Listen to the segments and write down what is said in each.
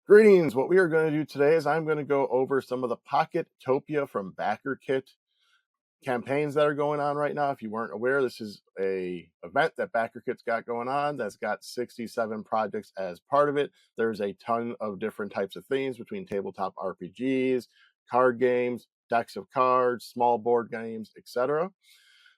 Greetings. What we are going to do today is I'm going to go over some of the Pocketopia from Backerkit campaigns that are going on right now. If you weren't aware, this is a event that Backerkit's got going on that's got 67 projects as part of it. There's a ton of different types of themes between tabletop RPGs, card games, decks of cards, small board games, etc.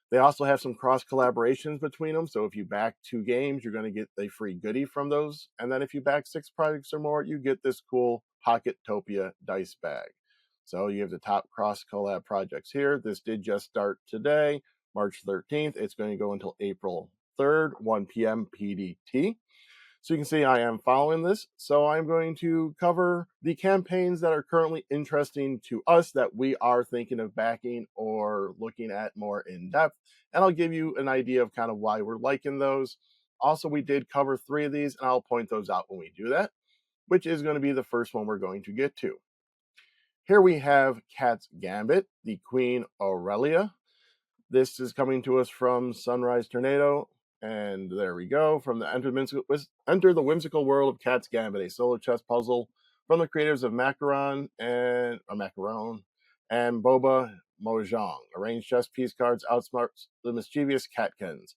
They also have some cross collaborations between them. So if you back 2 games, you're going to get a free goodie from those. And then if you back 6 projects or more, you get this cool Pocketopia dice bag. So you have the top cross collab projects here. This did just start today, March 13th. It's going to go until April 3rd, 1 p.m. PDT. So you can see I am following this. So I'm going to cover the campaigns that are currently interesting to us that we are thinking of backing or looking at more in depth. And I'll give you an idea of kind of why we're liking those. Also, we did cover 3 of these, and I'll point those out when we do that, which is going to be the first one we're going to get to. Here we have Cat's Gambit, the Queen Aurelia. This is coming to us from Sunrise Tornado. And there we go. From the Enter the Whimsical World of Cat's Gambit, a solo chess puzzle from the creators of Macaron and Boba Mojang. Arrange chess piece cards outsmarts the mischievous catkins.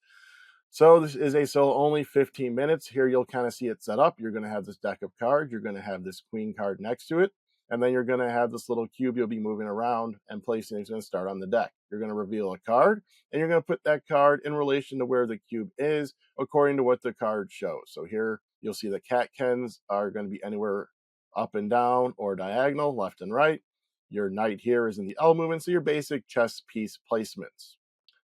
So this is a solo only 15 minutes. Here you'll kind of see it set up. You're going to have this deck of cards. You're going to have this queen card next to it. And then you're going to have this little cube you'll be moving around and placing. It's going to start on the deck. You're going to reveal a card, and you're going to put that card in relation to where the cube is according to what the card shows. So here you'll see the catkins are going to be anywhere up and down or diagonal, left and right. Your knight here is in the L movement, so your basic chess piece placements.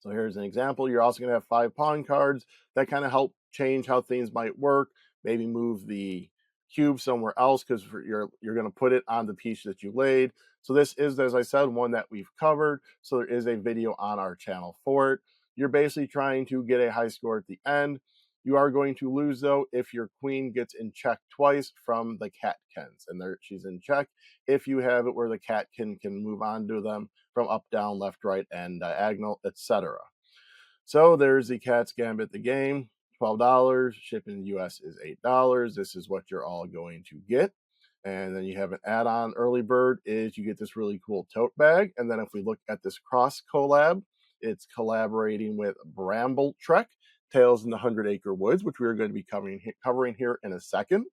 So here's an example. You're also going to have 5 pawn cards that kind of help change how things might work, maybe move the cube somewhere else because you're going to put it on the piece that you laid. So this is, as I said, one that we've covered. So there is a video on our channel for it. You're basically trying to get a high score at the end. You are going to lose, though, if your queen gets in check twice from the catkins. And there she's in check. If you have it where the catkin can move on to them from up, down, left, right, and diagonal, etc. So there's the Cat's Gambit, the game. $12. Shipping in the US is $8. This is what you're all going to get. And then you have an add-on early bird is you get this really cool tote bag. And then if we look at this cross collab, it's collaborating with Brambletrek, Tales in the 100-Acre Woods, which we're going to be covering here in a second.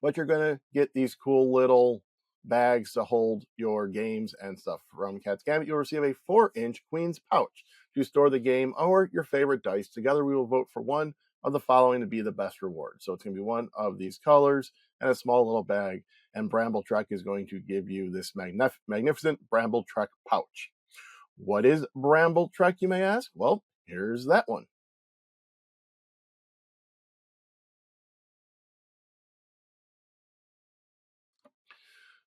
But you're going to get these cool little bags to hold your games and stuff. From Cat's Gambit, you'll receive a 4-inch Queen's pouch to store the game or your favorite dice. Together, we will vote for one of the following to be the best reward. So it's going to be one of these colors and a small little bag. And Brambletrek is going to give you this magnificent Brambletrek pouch. What is Brambletrek, you may ask? Well, here's that one.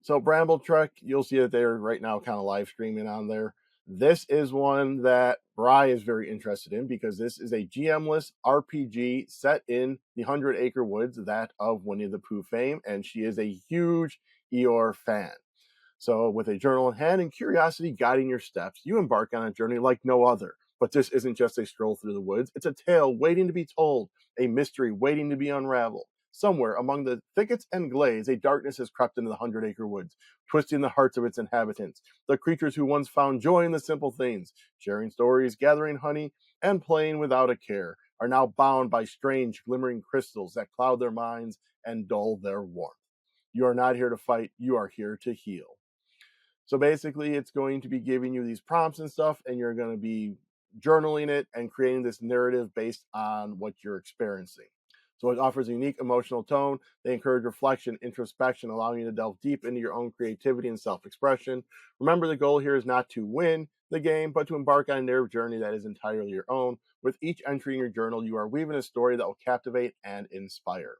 So Brambletrek, you'll see that they're right now kind of live streaming on there. This is one that Bry is very interested in because this is a GM-less RPG set in the 100-Acre Woods, that of Winnie the Pooh fame, and she is a huge Eeyore fan. So with a journal in hand and curiosity guiding your steps, you embark on a journey like no other. But this isn't just a stroll through the woods. It's a tale waiting to be told, a mystery waiting to be unraveled. Somewhere among the thickets and glades, a darkness has crept into the 100-Acre Woods, twisting the hearts of its inhabitants. The creatures who once found joy in the simple things, sharing stories, gathering honey, and playing without a care, are now bound by strange glimmering crystals that cloud their minds and dull their warmth. You are not here to fight, you are here to heal. So basically, it's going to be giving you these prompts and stuff, and you're going to be journaling it and creating this narrative based on what you're experiencing. So it offers a unique emotional tone. They encourage reflection, introspection, allowing you to delve deep into your own creativity and self-expression. Remember, the goal here is not to win the game, but to embark on a narrative journey that is entirely your own. With each entry in your journal, you are weaving a story that will captivate and inspire.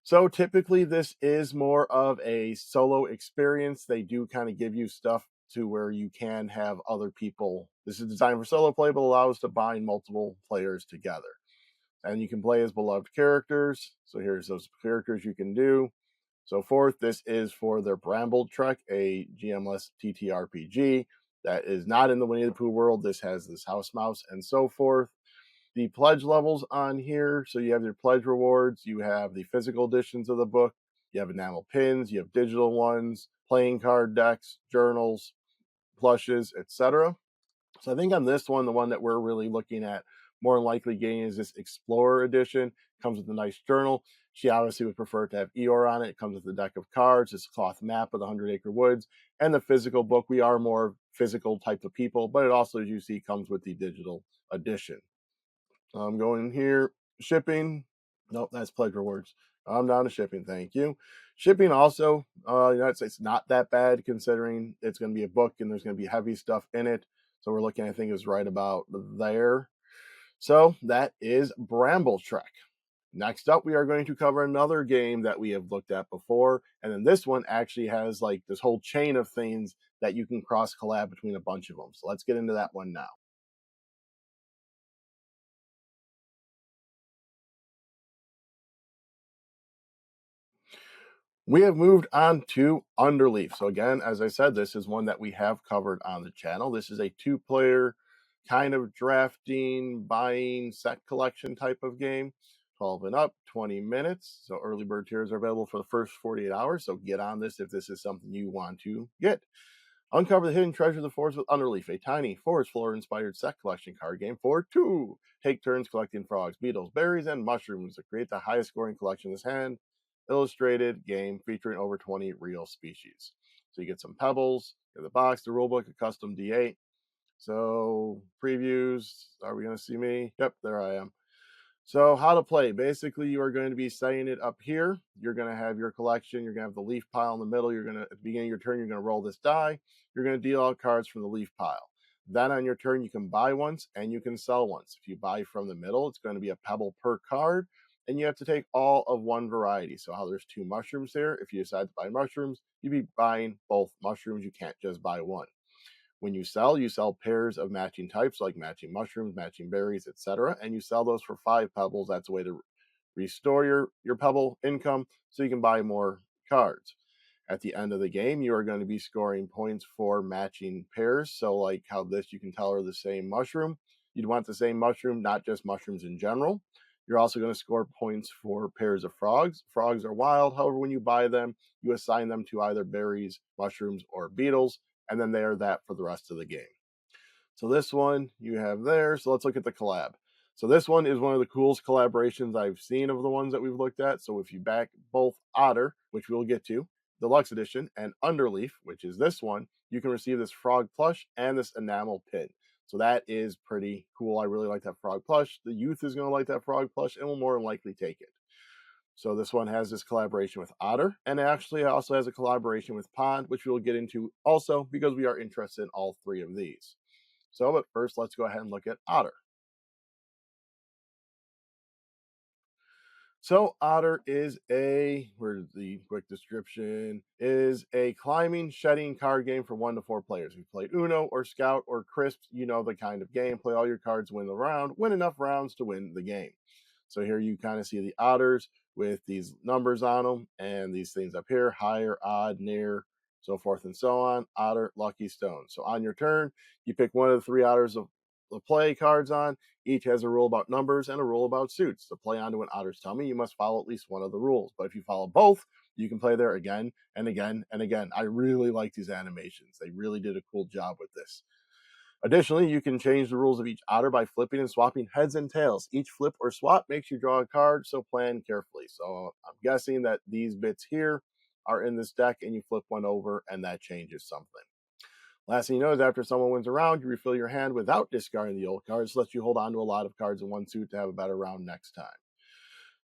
So typically, this is more of a solo experience. They do kind of give you stuff to where you can have other people. This is designed for solo play, but allows to bind multiple players together. And you can play as beloved characters. So here's those characters you can do. So forth, this is for their Brambletrek, a GM-less TTRPG that is not in the Winnie the Pooh world. This has this house mouse and so forth. The pledge levels on here. So you have your pledge rewards. You have the physical editions of the book. You have enamel pins, you have digital ones, playing card decks, journals, plushes, etc. So I think on this one, the one that we're really looking at more than likely getting is this Explorer edition. Comes with a nice journal. She obviously would prefer to have Eeyore on it. It comes with a deck of cards, this cloth map of the 100-acre woods, and the physical book. We are more physical type of people, but it also, as you see, comes with the digital edition. I'm going here. Shipping. Nope, that's pledge rewards. I'm down to shipping. Thank you. Shipping also, United States, not that bad considering it's going to be a book and there's going to be heavy stuff in it. So we're looking, I think, is right about there. So that is Brambletrek. Next up, we are going to cover another game that we have looked at before. And then this one actually has like this whole chain of things that you can cross collab between a bunch of them. So let's get into that one now. We have moved on to Underleaf. So again, as I said, this is one that we have covered on the channel. This is a 2-player kind of drafting, buying, set collection type of game. 12 and up, 20 minutes. So early bird tiers are available for the first 48 hours. So get on this if this is something you want to get. Uncover the hidden treasure of the forest with Underleaf, a tiny forest floor inspired set collection card game for 2. Take turns collecting frogs, beetles, berries, and mushrooms to create the highest scoring collection in this hand. Illustrated game featuring over 20 real species. So you get some pebbles, you have the box, the rulebook, a custom D8. So previews, are we going to see me? Yep, there I am. So how to play. Basically, you are going to be setting it up here. You're going to have your collection. You're going to have the leaf pile in the middle. You're going to, at the beginning of your turn, you're going to roll this die. You're going to deal out cards from the leaf pile. Then on your turn, you can buy once and you can sell once. If you buy from the middle, it's going to be a pebble per card. And you have to take all of one variety. So how there's 2 mushrooms here. If you decide to buy mushrooms, you'd be buying both mushrooms. You can't just buy one. When you sell pairs of matching types like matching mushrooms, matching berries, etc. And you sell those for 5 pebbles. That's a way to restore your pebble income so you can buy more cards. At the end of the game, you are going to be scoring points for matching pairs. So like how this, you can tell are the same mushroom. You'd want the same mushroom, not just mushrooms in general. You're also going to score points for pairs of frogs. Frogs are wild. However, when you buy them, you assign them to either berries, mushrooms, or beetles, and then they are that for the rest of the game. So this one you have there. So let's look at the collab. So this one is one of the coolest collaborations I've seen of the ones that we've looked at. So if you back both Otter, which we'll get to, Deluxe Edition, and Underleaf, which is this one, you can receive this frog plush and this enamel pin. So that is pretty cool. I really like that frog plush. The youth is going to like that frog plush and will more than likely take it. So this one has this collaboration with Otter, and actually also has a collaboration with Pond, which we'll get into also because we are interested in all 3 of these. So, but first, let's go ahead and look at Otter. So Otter is where's the quick description, is a climbing, shedding card game for 1 to 4 players. If you played Uno or Scout or Crisp, you know the kind of game. Play all your cards, win the round, win enough rounds to win the game. So here you kind of see the otters with these numbers on them and these things up here, higher, odd, near, so forth and so on. Otter, lucky stone. So on your turn, you pick one of the 3 otters of the play cards on. Each has a rule about numbers and a rule about suits. To play onto an otter's tummy, you must follow at least one of the rules. But if you follow both, you can play there again and again and again. I really like these animations. They really did a cool job with this. Additionally, you can change the rules of each otter by flipping and swapping heads and tails. Each flip or swap makes you draw a card, so plan carefully. So I'm guessing that these bits here are in this deck and you flip one over and that changes something. Last thing you know is after someone wins a round, you refill your hand without discarding the old cards. This lets you hold on to a lot of cards in one suit to have a better round next time.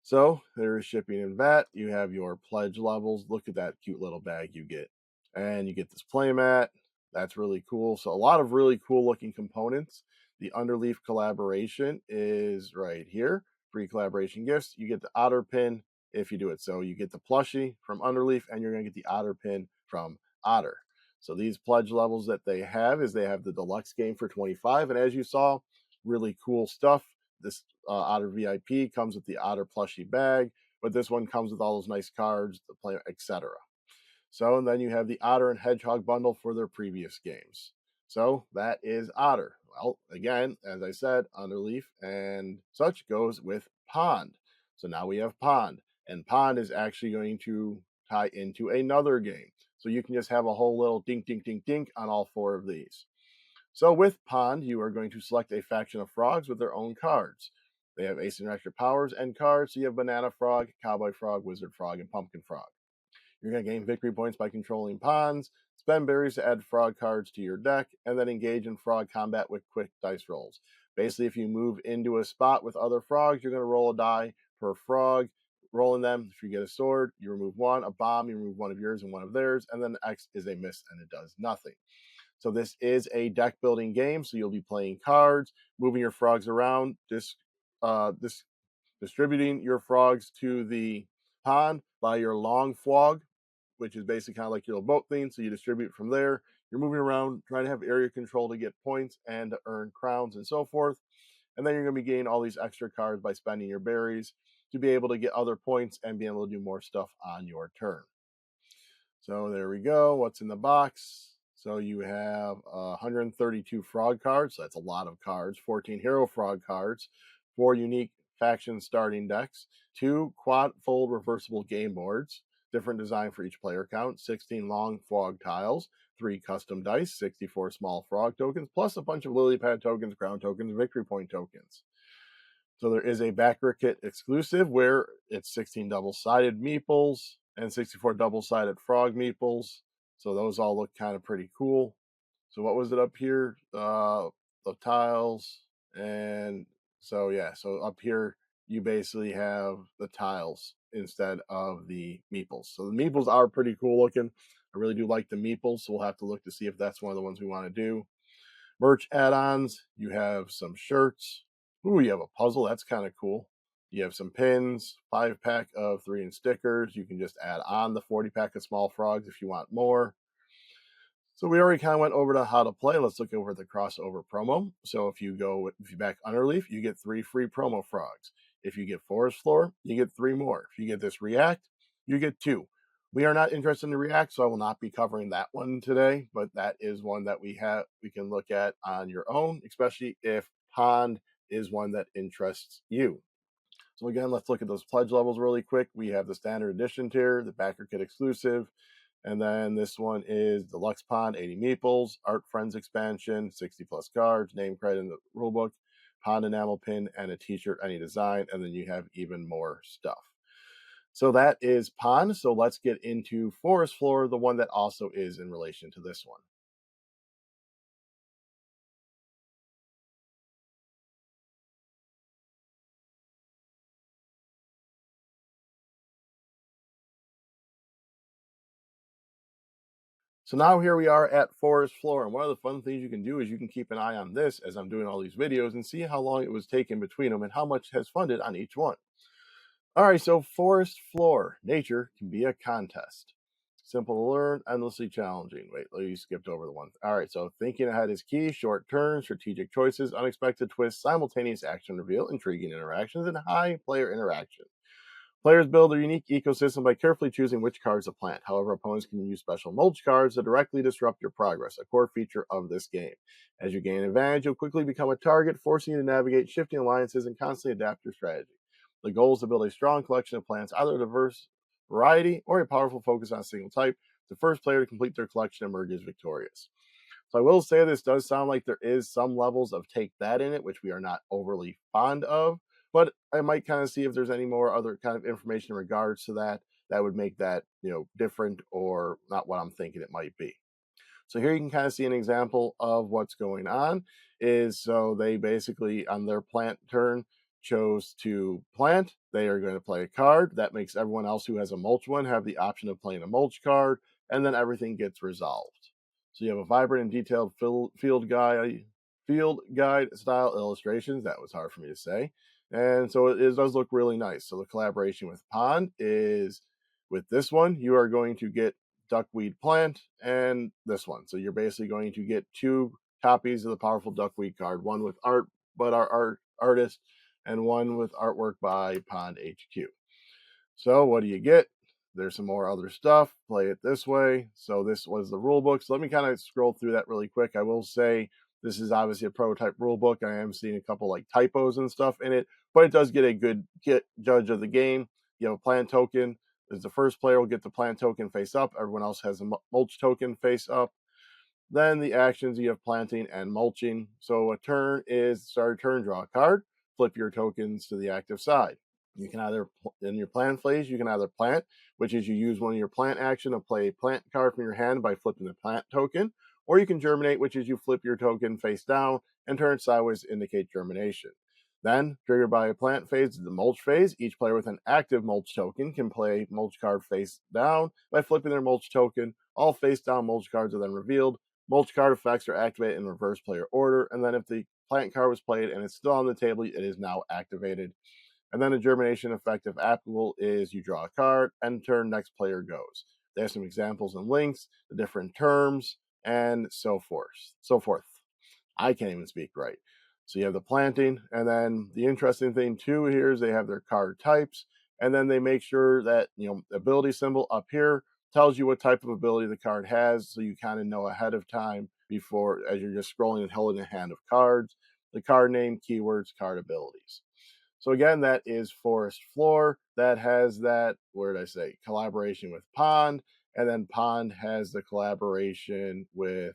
So there is shipping and VAT. You have your pledge levels. Look at that cute little bag you get. And you get this playmat. That's really cool. So a lot of really cool looking components. The Underleaf collaboration is right here. Free collaboration gifts. You get the Otter pin if you do it. So you get the plushie from Underleaf and you're going to get the Otter pin from Otter. So these pledge levels that they have is they have the deluxe game for 25. And as you saw, really cool stuff. This Otter VIP comes with the Otter plushie bag, but this one comes with all those nice cards, the play, etc. So, and then you have the Otter and Hedgehog bundle for their previous games. So that is Otter. Well, again, as I said, Underleaf and such goes with Pond. So now we have Pond. And Pond is actually going to tie into another game. So you can just have a whole little dink, dink, dink, dink on all 4 of these. So with Pond, you are going to select a faction of frogs with their own cards. They have asymmetric powers and cards. So you have Banana Frog, Cowboy Frog, Wizard Frog, and Pumpkin Frog. You're going to gain victory points by controlling ponds, spend berries to add frog cards to your deck, and then engage in frog combat with quick dice rolls. Basically, if you move into a spot with other frogs, you're going to roll a die per frog, rolling them. If you get a sword, you remove 1, a bomb, you remove 1 of yours and 1 of theirs, and then the X is a miss and it does nothing. So this is a deck building game, so you'll be playing cards, moving your frogs around, distributing your frogs to the pond by your long flog, which is basically kind of like your little boat thing. So you distribute from there. You're moving around, trying to have area control to get points and to earn crowns and so forth. And then you're going to be getting all these extra cards by spending your berries to be able to get other points and be able to do more stuff on your turn. So there we go. What's in the box? So you have 132 frog cards. So that's a lot of cards. 14 hero frog cards. 4 unique faction starting decks. 2 quad fold reversible game boards. Different design for each player count. 16 long frog tiles. 3 custom dice. 64 small frog tokens. Plus a bunch of lily pad tokens, crown tokens, victory point tokens. So there is a Backerkit exclusive where it's 16 double-sided meeples and 64 double-sided frog meeples. So those all look kind of pretty cool. So what was it up here? The tiles. And so, yeah, so up here, you basically have the tiles instead of the meeples. So the meeples are pretty cool looking. I really do like the meeples, so we'll have to look to see if that's one of the ones we want to do. Merch add-ons, you have some shirts. Ooh, you have a puzzle. That's kind of cool. You have some pins, 5-pack of 3-inch stickers. You can just add on the 40-pack of small frogs if you want more. So we already kind of went over to how to play. Let's look over the crossover promo. So if you back Underleaf, you get 3 free promo frogs. If you get Forest Floor, you get 3 more. If you get this React, you get 2. We are not interested in the React, so I will not be covering that one today, but that is one that we can look at on your own, especially if Pond is one that interests you. So again, let's look at those pledge levels really quick. We have the standard edition tier, the Backerkit exclusive, and then this one is Deluxe Pond, 80 meeples, Art Friends expansion, 60 plus cards, name credit in the rulebook, Pond enamel pin, and a t-shirt, any design, and then you have even more stuff. So that is Pond. So let's get into Forest Floor, the one that also is in relation to this one. So now here we are at Forest Floor, and one of the fun things you can do is you can keep an eye on this as I'm doing all these videos and see how long it was taken between them and how much has funded on each one. All right, so Forest Floor, nature can be a contest. Simple to learn, endlessly challenging. Wait, you skipped over the one. All right, so thinking ahead is key. Short turns, strategic choices, unexpected twists, simultaneous action reveal, intriguing interactions, and high player interaction. Players build a unique ecosystem by carefully choosing which cards to plant. However, opponents can use special mulch cards to directly disrupt your progress, a core feature of this game. As you gain advantage, you'll quickly become a target, forcing you to navigate shifting alliances and constantly adapt your strategy. The goal is to build a strong collection of plants, either a diverse variety or a powerful focus on a single type. The first player to complete their collection emerges victorious. So I will say this does sound like there is some levels of take that in it, which we are not overly fond of. But I might kind of see if there's any more other kind of information in regards to that would make that, different or not what I'm thinking it might be. So here you can kind of see an example of what's going on is so they basically on their plant turn chose to plant. They are going to play a card. That makes everyone else who has a mulch one have the option of playing a mulch card, and then everything gets resolved. So you have a vibrant and detailed field guide style illustrations. That was hard for me to say. And so it does look really nice. So the collaboration with Pond is with this one, you are going to get duckweed plant and this one. So you're basically going to get 2 copies of the powerful duckweed card, one with art, but our artist, and one with artwork by Pond HQ. So what do you get? There's some more other stuff. Play it this way. So this was the rule book. So let me kind of scroll through that really quick. I will say this is obviously a prototype rule book. I am seeing a couple like typos and stuff in it, but it does get a good judge of the game. You have a plant token. is the first player will get the plant token face up. Everyone else has a mulch token face up. Then the actions, you have planting and mulching. So a turn is start a turn, draw a card, flip your tokens to the active side. You can either, in your plant phase, you can either plant, which is you use one of your plant action to play a plant card from your hand by flipping the plant token, or you can germinate, which is you flip your token face down and turn sideways to indicate germination. Then, triggered by a plant phase, the mulch phase, each player with an active mulch token can play mulch card face down by flipping their mulch token. All face down mulch cards are then revealed. Mulch card effects are activated in reverse player order, and then if the plant card was played and it's still on the table, it is now activated. And then the germination effect, if applicable, is you draw a card, end turn, next player goes. They have some examples and links, the different terms, and so forth. I can't even speak right. So you have the planting, and then the interesting thing too here is they have their card types, and then they make sure that the ability symbol up here tells you what type of ability the card has, so you kind of know ahead of time before, as you're just scrolling and holding a hand of cards, the card name, keywords, card abilities. So again, that is Forest Floor. That has that, where did I say, collaboration with Pond, and then Pond has the collaboration with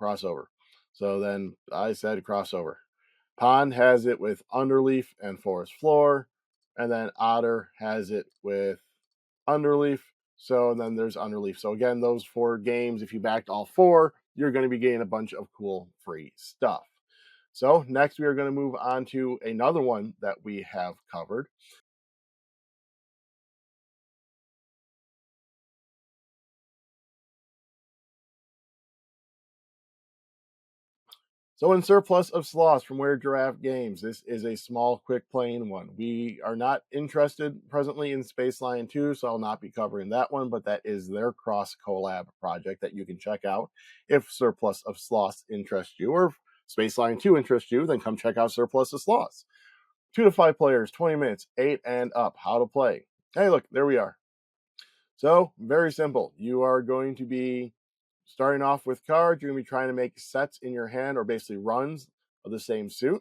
crossover. So then I said crossover. Pond has it with Underleaf and Forest Floor, and then Otter has it with Underleaf. So then there's Underleaf. So again, those 4 games, if you backed all 4, you're going to be getting a bunch of cool free stuff. So next we are going to move on to another one that we have covered. So in Surplus of Sloths from Where Giraffe Games, this is a small, quick playing one. We are not interested presently in Space Lion 2, so I'll not be covering that one, but that is their cross collab project that you can check out if Surplus of Sloths interests you, or if Space Lion 2 interests you, then come check out Surplus of Sloths. 2 to 5 players, 20 minutes, 8 and up. How to play. Hey, look, there we are. So, very simple. You are going to be starting off with cards. You're going to be trying to make sets in your hand, or basically runs of the same suit.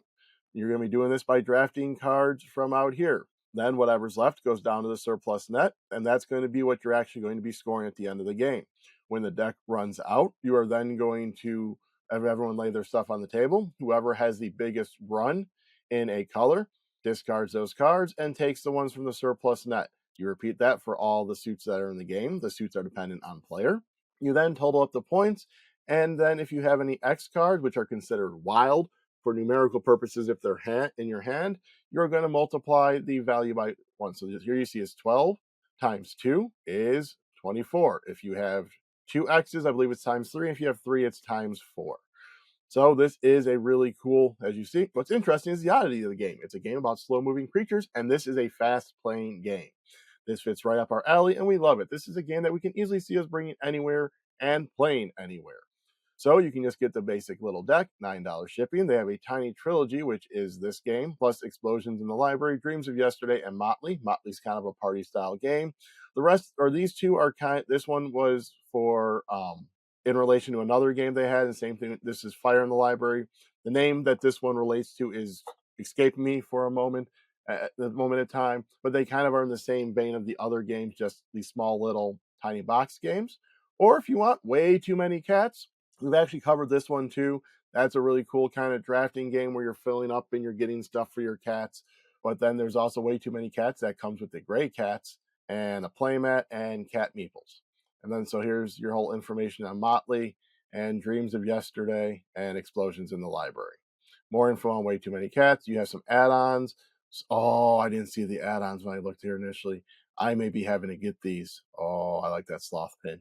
You're going to be doing this by drafting cards from out here. Then whatever's left goes down to the surplus net, and that's going to be what you're actually going to be scoring at the end of the game. When the deck runs out, you are then going to have everyone lay their stuff on the table. Whoever has the biggest run in a color discards those cards and takes the ones from the surplus net. You repeat that for all the suits that are in the game. The suits are dependent on player. You then total up the points, and then if you have any X cards, which are considered wild for numerical purposes, if they're in your hand, you're going to multiply the value by 1. So here you see is 12 times 2 is 24. If you have 2 X's, I believe it's times 3. If you have 3, it's times 4. So this is a really cool, as you see, what's interesting is the oddity of the game. It's a game about slow-moving creatures, and this is a fast-playing game. This fits right up our alley, and we love it. This is a game that we can easily see us bringing anywhere and playing anywhere. So you can just get the basic little deck, $9 shipping. They have a tiny trilogy, which is this game, plus Explosions in the Library, Dreams of Yesterday, and Motley. Motley's kind of a party-style game. The rest, or these two are this one was for in relation to another game they had, and same thing. This is Fire in the Library. The name that this one relates to is escaping me for a moment at the moment of time, but they kind of are in the same vein of the other games, just these small little tiny box games. Or if you want way too many cats, we've actually covered this one too. That's a really cool kind of drafting game where you're filling up and you're getting stuff for your cats. But then there's also Way Too Many Cats that comes with the gray cats and a playmat and cat meeples. And then so here's your whole information on Motley and Dreams of Yesterday and Explosions in the Library. More info on Way Too Many Cats. You have some add-ons. Oh, I didn't see the add-ons when I looked here initially. I may be having to get these. Oh, I like that sloth pin.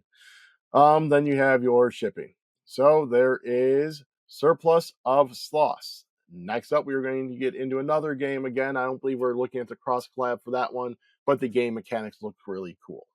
Then you have your shipping. So there is Surplus of Sloths. Next up, we are going to get into another game. Again, I don't believe we're looking at the cross collab for that one, but the game mechanics look really cool.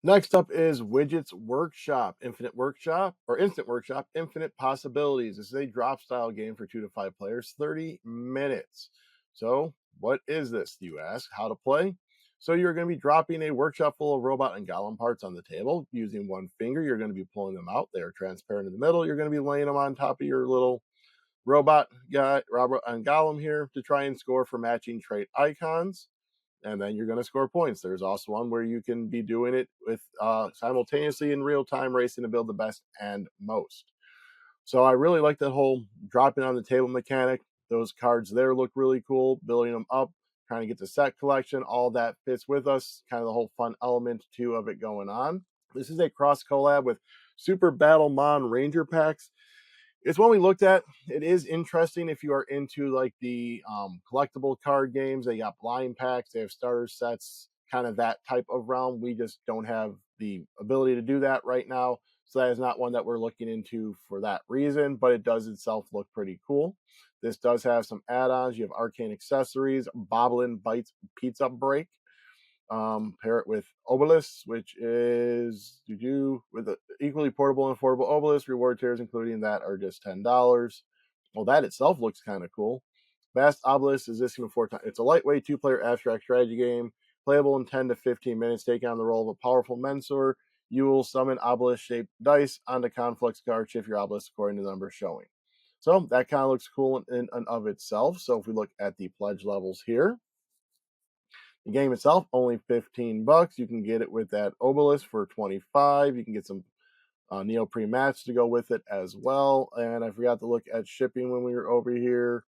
Next up is Widget's Workshop, Infinite Workshop, or Instant Workshop, Infinite Possibilities. This is a drop style game for 2 to 5 players, 30 minutes. So, what is this, you ask? How to play? So you're going to be dropping a workshop full of robot and golem parts on the table. Using one finger, you're going to be pulling them out. They are transparent in the middle. You're going to be laying them on top of your little robot guy, robot and golem here to try and score for matching trait icons. And then you're going to score points. There's also one where you can be doing it with simultaneously in real time racing to build the best and most. So I really like that whole dropping on the table mechanic. Those cards there look really cool. Building them up, trying to get the set collection, all that fits with us. Kind of the whole fun element too of it going on. This is a cross collab with Super Battle Mon Ranger packs. It's one we looked at. It is interesting if you are into like the collectible card games. They got blind packs, they have starter sets, kind of that type of realm. We just don't have the ability to do that right now. So that is not one that we're looking into for that reason, but it does itself look pretty cool. This does have some add-ons. You have arcane accessories, Boblin Bites Pizza Break. Pair it with Obelisk, which is with an equally portable and affordable Obelisk. Reward tiers, including that, are just $10. Well, that itself looks kind of cool. Vast Obelisk is this before time. It's a lightweight 2-player abstract strategy game, playable in 10 to 15 minutes. Taking on the role of a powerful mentor, you will summon obelisk-shaped dice onto conflicts cards. Shift your obelisk according to the number showing. So that kind of looks cool in and of itself. So if we look at the pledge levels here, the game itself, only $15. You can get it with that Obelisk for $25. You can get some neoprene mats to go with it as well. And I forgot to look at shipping when we were over here.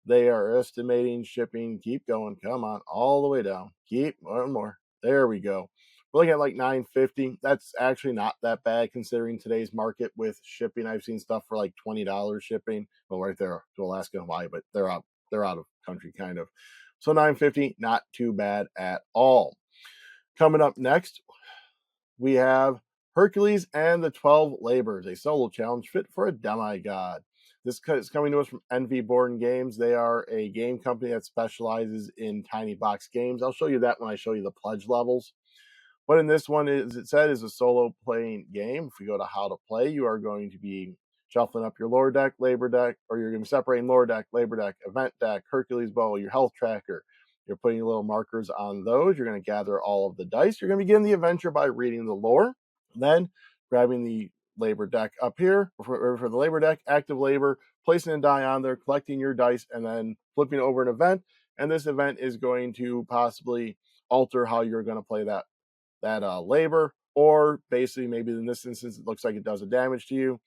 They are estimating shipping. Keep going. Come on. All the way down. Keep one more. There we go. We're looking at like $9.50. That's actually not that bad considering today's market with shipping. I've seen stuff for like $20 shipping. Well, right there to Alaska and Hawaii, but they're out of country kind of. So $9.50, not too bad at all. Coming up next, we have Hercules and the 12 Labors, a solo challenge fit for a demigod. This is coming to us from Envy Board Games. They are a game company that specializes in tiny box games. I'll show you that when I show you the pledge levels. But in this one, as it said, is a solo playing game. If we go to how to play, you are going to be shuffling up your lore deck, labor deck, or you're going to be separating lore deck, labor deck, event deck, Hercules bow, your health tracker. You're putting your little markers on those. You're going to gather all of the dice. You're going to begin the adventure by reading the lore. Then grabbing the labor deck up here for the labor deck, active labor, placing a die on there, collecting your dice, and then flipping over an event. And this event is going to possibly alter how you're going to play that labor, or basically maybe in this instance, it looks like it does a damage to you.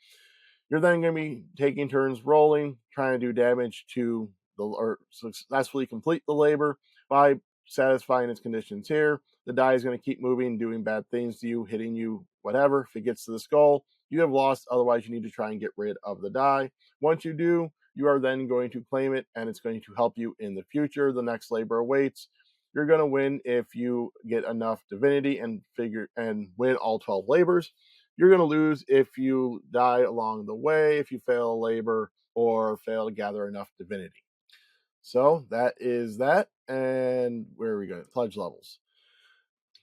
You're then going to be taking turns rolling, trying to do damage to or successfully complete the labor by satisfying its conditions here. The die is going to keep moving, doing bad things to you, hitting you, whatever. If it gets to the skull, you have lost. Otherwise, you need to try and get rid of the die. Once you do, you are then going to claim it, and it's going to help you in the future. The next labor awaits. You're going to win if you get enough divinity and win all 12 labors. You're going to lose if you die along the way, if you fail a labor, or fail to gather enough divinity. So that is that. And where are we going? Pledge levels.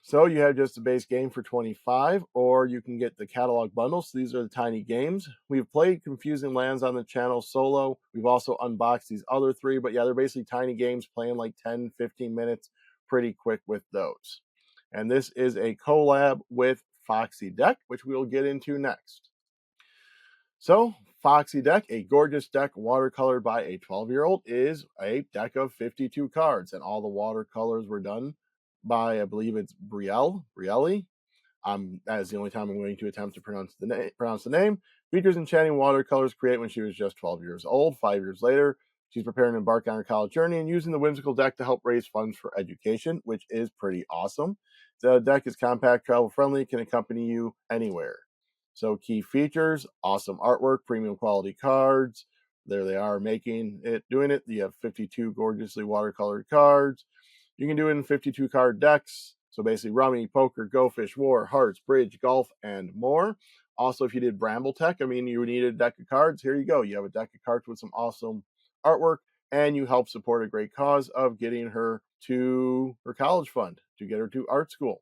So you have just a base game for $25, or you can get the catalog bundles. So these are the tiny games. We've played Confusing Lands on the channel solo. We've also unboxed these other three, but yeah, they're basically tiny games playing like 10, 15 minutes, pretty quick with those. And this is a collab with Foxy Deck, which we'll get into next. So Foxy Deck, a gorgeous deck watercolored by a 12-year-old, is a deck of 52 cards, and all the watercolors were done by, I believe it's Brielle. That is the only time I'm going to attempt to pronounce the name. Features enchanting watercolors created when she was just 12 years old. 5 years later, she's preparing to embark on her college journey and using the whimsical deck to help raise funds for education, which is pretty awesome. The deck is compact, travel-friendly, can accompany you anywhere. So key features, awesome artwork, premium quality cards. There they are doing it. You have 52 gorgeously watercolored cards. You can do it in 52 card decks. So basically Rummy, Poker, Go Fish, War, Hearts, Bridge, Golf, and more. Also, if you did Brambletrek, you would need a deck of cards. Here you go. You have a deck of cards with some awesome artwork, and you help support a great cause of getting her to her college fund to get her to art school.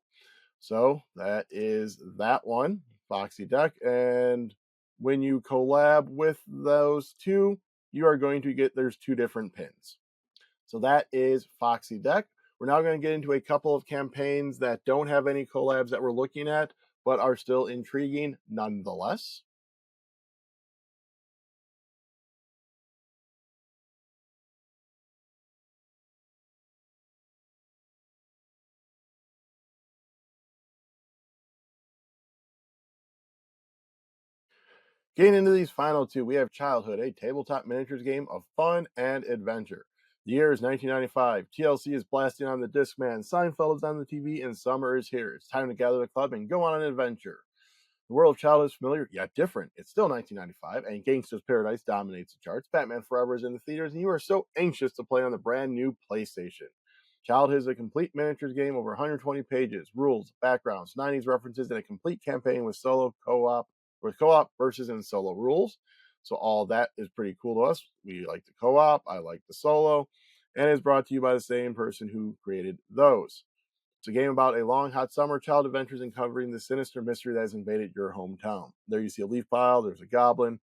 So that is that one, Foxy Deck. And when you collab with those two, you are going to get, there's two different pins. So that is Foxy Deck. We're now going to get into a couple of campaigns that don't have any collabs that we're looking at, but are still intriguing nonetheless. Getting into these final two, we have Childhood, a tabletop miniatures game of fun and adventure. The year is 1995. TLC is blasting on the Discman, Seinfeld is on the TV, and summer is here. It's time to gather the club and go on an adventure. The world of Childhood is familiar, yet different. It's still 1995, and Gangsta's Paradise dominates the charts. Batman Forever is in the theaters, and you are so anxious to play on the brand new PlayStation. Childhood is a complete miniatures game over 120 pages, rules, backgrounds, 90s references, and a complete campaign with co-op versus and solo rules. So all that is pretty cool to us. We like the co-op, I like the solo, and is brought to you by the same person who created those. It's a game about a long, hot summer, child adventures, uncovering the sinister mystery that has invaded your hometown. There you see a leaf pile, there's a goblin.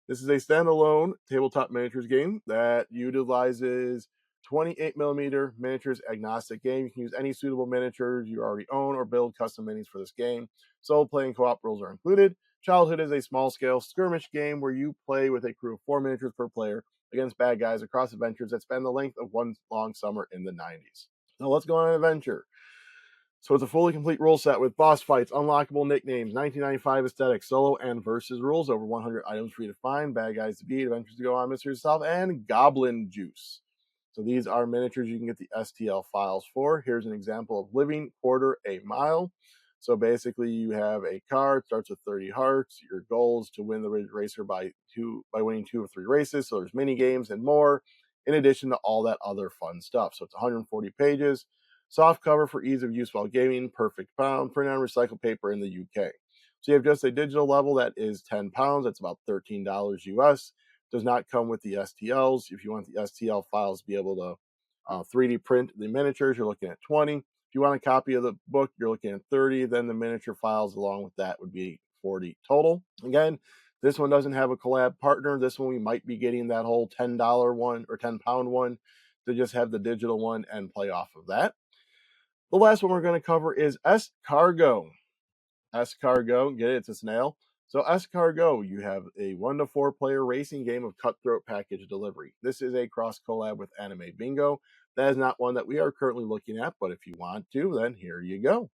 This is a standalone tabletop miniatures game that utilizes 28mm miniatures agnostic game. You can use any suitable miniatures you already own or build custom minis for this game. Solo play and co-op rules are included. Childhood is a small-scale skirmish game where you play with a crew of 4 miniatures per player against bad guys across adventures that span the length of one long summer in the 90s. So let's go on an adventure. So it's a fully complete rule set with boss fights, unlockable nicknames, 1995 aesthetic, solo and versus rules, over 100 items for you to find, bad guys to beat, adventures to go on, mysteries to solve, and goblin juice. So these are miniatures you can get the STL files for. Here's an example of living quarter a mile. So basically you have a card, starts with 30 hearts. Your goal is to win the racer by winning 2 of 3 races. So there's mini games and more, in addition to all that other fun stuff. So it's 140 pages. Soft cover for ease of use while gaming, perfect bound, print on recycled paper in the UK. So you have just a digital level that is £10. That's about $13 US. Does not come with the STLs. If you want the STL files to be able to 3D print the miniatures, you're looking at 20. If you want a copy of the book, you're looking at 30. Then the miniature files along with that would be 40 total. Again, this one doesn't have a collab partner. This one we might be getting that whole $10 one or £10 one to just have the digital one and play off of that. The last one we're going to cover is Escargot. Escargot, get it? It's a snail. So Escargot, you have a 1 to 4 player racing game of cutthroat package delivery. This is a cross collab with Anime Bingo. That is not one that we are currently looking at, but if you want to, then here you go.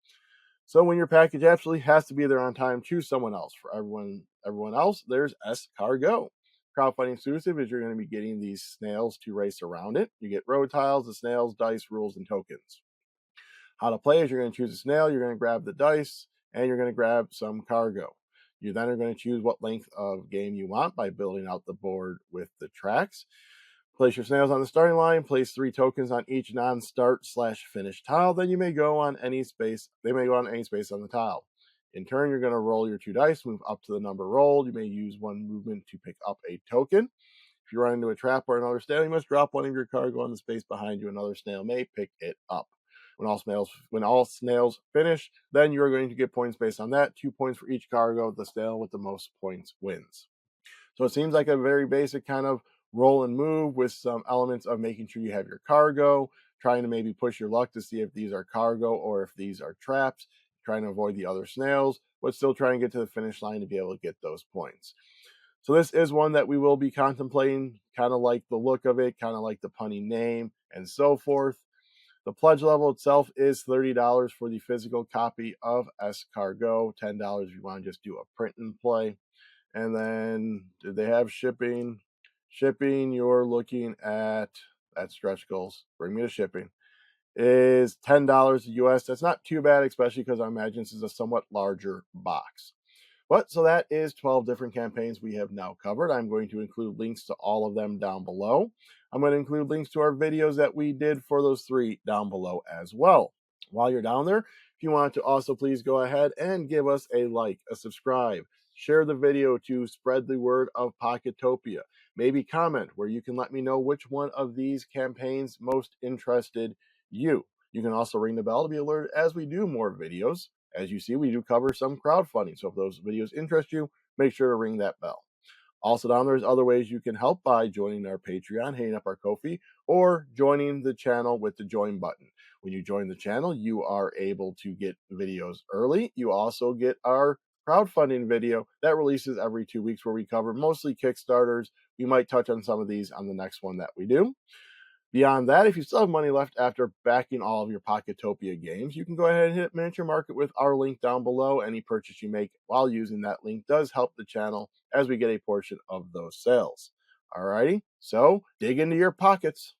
So when your package absolutely has to be there on time, choose someone else. For everyone else, there's Escargot. Crowdfunding exclusive is you're going to be getting these snails to race around it. You get road tiles, the snails, dice, rules, and tokens. How to play is you're going to choose a snail, you're going to grab the dice, and you're going to grab some cargo. You then are going to choose what length of game you want by building out the board with the tracks. Place your snails on the starting line, place 3 tokens on each non-start/finish tile, then you may go on any space. They may go on any space on the tile. In turn, you're going to roll your 2 dice, move up to the number rolled. You may use 1 movement to pick up a token. If you run into a trap or another snail, you must drop one of your cargo on the space behind you. Another snail may pick it up. When all snails finish, then you are going to get points based on that. 2 points for each cargo. The snail with the most points wins. So it seems like a very basic kind of roll and move with some elements of making sure you have your cargo, trying to maybe push your luck to see if these are cargo or if these are traps, trying to avoid the other snails, but still trying to get to the finish line to be able to get those points. So this is one that we will be contemplating, kind of like the look of it, kind of like the punny name, and so forth. The pledge level itself is $30 for the physical copy of Escargot, $10 if you want to just do a print and play. And then, did they have shipping? Shipping, you're looking at stretch goals. Bring me to shipping. Is $10 US. That's not too bad, especially because I imagine this is a somewhat larger box. But so that is 12 different campaigns we have now covered. I'm going to include links to all of them down below. I'm going to include links to our videos that we did for those 3 down below as well. While you're down there, if you want to also please go ahead and give us a like, a subscribe, share the video to spread the word of Pocketopia. Maybe comment where you can let me know which one of these campaigns most interested you. You can also ring the bell to be alerted as we do more videos. As you see, we do cover some crowdfunding. So if those videos interest you, make sure to ring that bell. Also down there's other ways you can help by joining our Patreon, hitting up our Ko-fi, or joining the channel with the join button. When you join the channel, you are able to get videos early. You also get our crowdfunding video that releases every 2 weeks, where we cover mostly Kickstarters. We might touch on some of these on the next one that we do. Beyond that, if you still have money left after backing all of your Pocketopia games, you can go ahead and hit Miniature Market with our link down below. Any purchase you make while using that link does help the channel, as we get a portion of those sales. Alrighty, so dig into your pockets.